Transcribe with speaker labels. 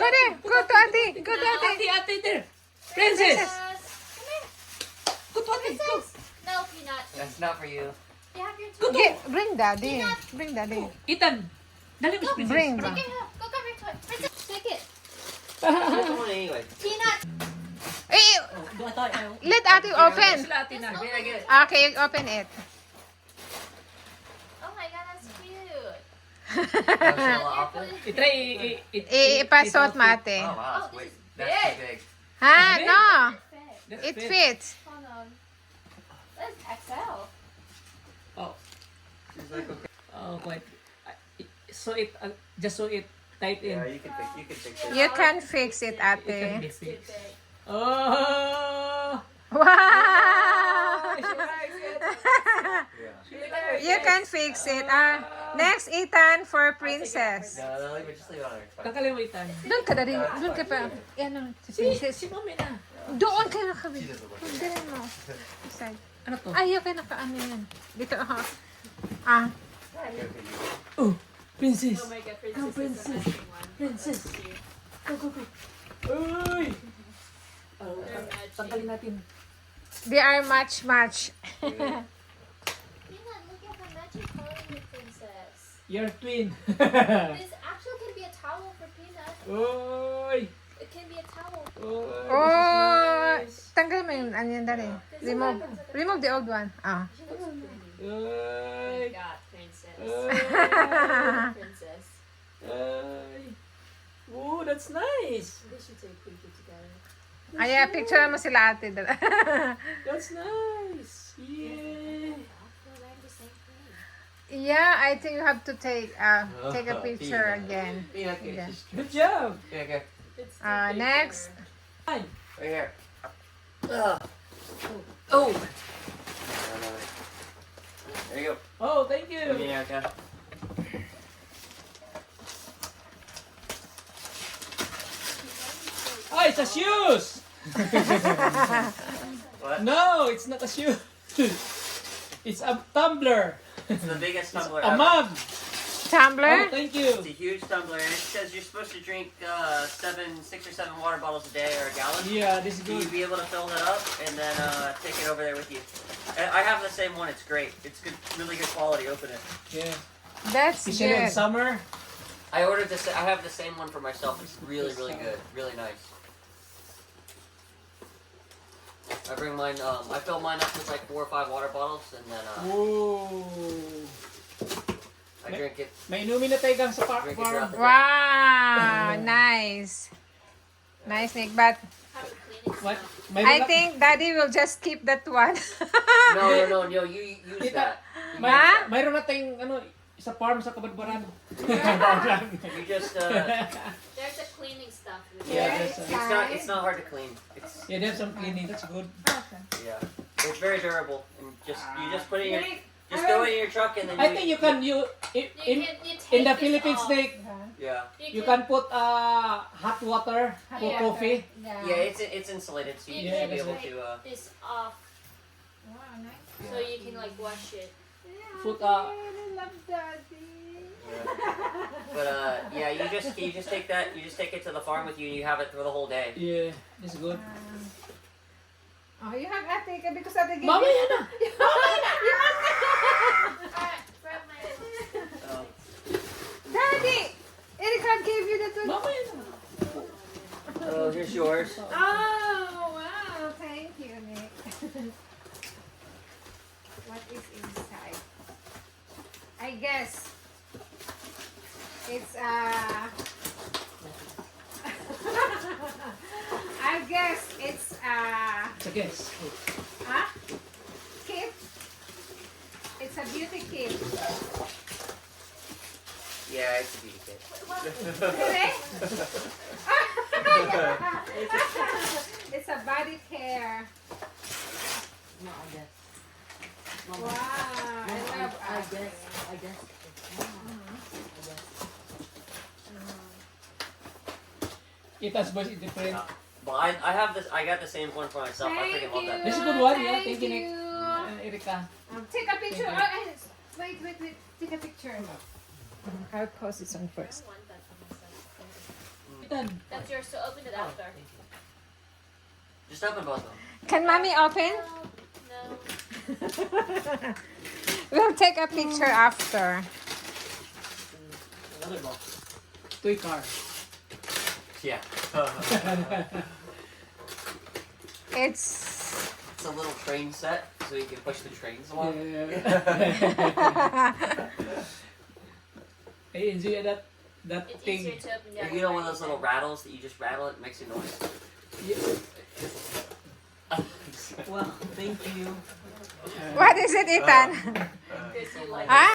Speaker 1: Go there. Go to Auntie. Go to Auntie.
Speaker 2: Ate there. Princess.
Speaker 3: Come here.
Speaker 2: Go to ate. Go.
Speaker 3: No, Peanut.
Speaker 4: That's not for you.
Speaker 3: You have your toy.
Speaker 1: Bring Daddy. Bring Daddy.
Speaker 2: Ethan. Dali mo si Princess.
Speaker 1: Bring.
Speaker 3: Take it. Go grab your toy. Princess, take it.
Speaker 4: Which one anyway?
Speaker 3: Peanut.
Speaker 1: Eh,
Speaker 2: Doon tayo.
Speaker 1: let Ate open.
Speaker 2: Sila ate na.
Speaker 4: Here, I get it.
Speaker 1: Okay, open it.
Speaker 3: Oh my god, that's cute.
Speaker 2: I-try.
Speaker 1: Ipasot mo Ate.
Speaker 4: Oh, wow.
Speaker 3: Oh, this is
Speaker 4: That's too big.
Speaker 1: Ha?
Speaker 2: big.
Speaker 1: No.
Speaker 3: Perfect.
Speaker 1: It fits.
Speaker 3: Hold on. That's XL.
Speaker 2: Oh.
Speaker 4: She's like, okay.
Speaker 2: Oh, quite. So it, just so it tight in.
Speaker 4: Yeah, you can fix it.
Speaker 1: You can fix it,
Speaker 2: It can
Speaker 1: Ate.
Speaker 2: be
Speaker 3: It's too
Speaker 2: fixed.
Speaker 3: big.
Speaker 2: Oh!
Speaker 1: Wow!
Speaker 4: Yeah.
Speaker 1: You can fix it. Next, Ethan for Princess.
Speaker 4: No, just leave it on her. It's fine.
Speaker 2: Tanggalin mo Ethan.
Speaker 1: Doon ka Daddy. Doon ka pa. Yan ang si Princess.
Speaker 2: Si mami na.
Speaker 1: Doon ka na kami.
Speaker 4: She doesn't look
Speaker 1: Pagdarin mo. Side.
Speaker 2: Ano to?
Speaker 1: Ayaw ka nakaano yan. Dito ako. Ah.
Speaker 2: Oh, princess.
Speaker 3: Oh my god,
Speaker 2: Oh,
Speaker 3: Princess is the best one.
Speaker 2: Princess. Go, go, go. Uy! Oh, tanggalin natin.
Speaker 1: They are match.
Speaker 3: Peanut, look at the magic coloring with Princess.
Speaker 2: You're twin.
Speaker 3: This actually can be a towel for Peanut.
Speaker 2: Uy!
Speaker 3: It can be a towel.
Speaker 2: Oh,
Speaker 1: Oh,
Speaker 2: this is nice.
Speaker 1: tanggal mo yung ano yan, Daddy. Remove the old one. Ah.
Speaker 3: She looks pretty.
Speaker 2: Uy!
Speaker 3: God, Princess. Princess.
Speaker 2: Uy! Oh, that's nice.
Speaker 3: They should take a picture together.
Speaker 1: Ay, picture mo sila Ate.
Speaker 2: That's nice. Yeah.
Speaker 3: They're wearing the same thing.
Speaker 1: Yeah, I think you have to take a picture again.
Speaker 4: Yeah, okay.
Speaker 1: Yeah.
Speaker 4: Just
Speaker 2: Good job.
Speaker 4: okay, okay.
Speaker 3: It's too big
Speaker 1: Next.
Speaker 3: for her.
Speaker 2: Hi.
Speaker 4: Right here.
Speaker 2: Oh.
Speaker 4: There you go.
Speaker 2: Oh, thank you.
Speaker 4: Yeah, okay.
Speaker 2: Oh, it's a shoes.
Speaker 4: What?
Speaker 2: No, it's not a shoe. It's a tumbler.
Speaker 4: It's the biggest tumbler
Speaker 2: A
Speaker 4: ever.
Speaker 2: mug. Oh,
Speaker 1: Tumbler?
Speaker 2: thank
Speaker 4: It's
Speaker 2: you.
Speaker 4: a huge tumbler, and it says you're supposed to drink 6 or 7 water bottles a day or a gallon.
Speaker 2: Yeah, this is
Speaker 4: So
Speaker 2: good.
Speaker 4: you'd be able to fill that up and then take it over there with you. And I have the same one. It's great. It's good, really good quality. Open it.
Speaker 2: Yeah.
Speaker 1: That's
Speaker 2: Especially in
Speaker 1: good.
Speaker 2: summer.
Speaker 4: I ordered this. I have the same one for myself. It's really, really good. Really nice. I bring mine. I fill mine up with like 4 or 5 water bottles, and then
Speaker 2: Whoa.
Speaker 4: I drink it.
Speaker 2: May inumin na tayo gang sa
Speaker 4: Drink it
Speaker 2: farm.
Speaker 4: throughout the day.
Speaker 1: Wow, nice. Nice, Nick. But
Speaker 3: Have it cleaning
Speaker 2: What?
Speaker 3: stuff.
Speaker 2: May
Speaker 1: I think Daddy will just keep that one.
Speaker 4: No. You use
Speaker 2: Kita,
Speaker 4: that.
Speaker 1: Ha?
Speaker 2: mayroon na tayong sa farm sa Kabadbaran.
Speaker 4: You just.
Speaker 3: There's a cleaning stuff. With
Speaker 2: Yeah,
Speaker 3: it.
Speaker 2: there's
Speaker 4: It's not hard to clean. It's
Speaker 2: yeah, there's some cleaning. That's good.
Speaker 4: yeah. It's very durable, and you just put it in your.
Speaker 1: Nick,
Speaker 4: Just throw it in your truck and then
Speaker 2: I think you can
Speaker 3: You
Speaker 2: in
Speaker 3: take
Speaker 2: the
Speaker 3: this
Speaker 2: Philippines
Speaker 3: off.
Speaker 2: they
Speaker 4: Yeah.
Speaker 2: you can put hot water for
Speaker 1: Yeah.
Speaker 2: coffee.
Speaker 4: Yeah, it's insulated, so you
Speaker 2: Yeah,
Speaker 4: should be able
Speaker 2: that's
Speaker 4: to.
Speaker 3: this off
Speaker 1: Wow, nice.
Speaker 3: so you can like wash it.
Speaker 2: Put
Speaker 1: I love Daddy.
Speaker 4: But yeah, you just take that, you just take it to the farm with you, and you have it for the whole day.
Speaker 2: yeah, this is good.
Speaker 1: Oh, you have Ate because Ate gave
Speaker 2: Mama
Speaker 1: you.
Speaker 2: yan na.
Speaker 3: Alright, grab my
Speaker 4: Oh.
Speaker 1: Daddy! Erica gave you that one.
Speaker 2: Mama yan na.
Speaker 4: Oh, here's yours.
Speaker 1: Oh, wow. Thank you, Nick. What is inside? I guess it's I guess it's
Speaker 2: It's a guess.
Speaker 1: huh? Kit. It's a beauty kit.
Speaker 4: Yeah, it's a beauty kit.
Speaker 1: Correct? It's a body care.
Speaker 5: No, I guess.
Speaker 1: Wow, I love
Speaker 5: I
Speaker 1: us.
Speaker 5: guess. I guess.
Speaker 2: Itas boys is different.
Speaker 4: Well, I have this. I got the same one for myself. I freaking love that.
Speaker 2: This is
Speaker 4: thing.
Speaker 2: a good one, yeah. Thank you, Nick. Erika.
Speaker 1: Take a picture. Oh, wait. Take a picture. I'll post this one first.
Speaker 3: I want that for myself.
Speaker 2: Itas Ethan.
Speaker 3: That's yours, so open it after.
Speaker 4: Just open both of them.
Speaker 1: Can mommy open?
Speaker 3: No.
Speaker 1: We'll take a picture after.
Speaker 2: Another box. Toy car.
Speaker 4: Yeah.
Speaker 1: It's
Speaker 4: It's a little train set, so you can push the trains along.
Speaker 2: Hey, enjoy that
Speaker 3: It's
Speaker 2: thing.
Speaker 3: easier to open the
Speaker 4: If
Speaker 3: other
Speaker 4: you know
Speaker 3: way
Speaker 4: one of those little
Speaker 3: than-
Speaker 4: rattles that you just rattle, it makes a noise.
Speaker 5: Well, thank you.
Speaker 1: what is it, Ethan?
Speaker 3: Chris, you like
Speaker 1: Huh?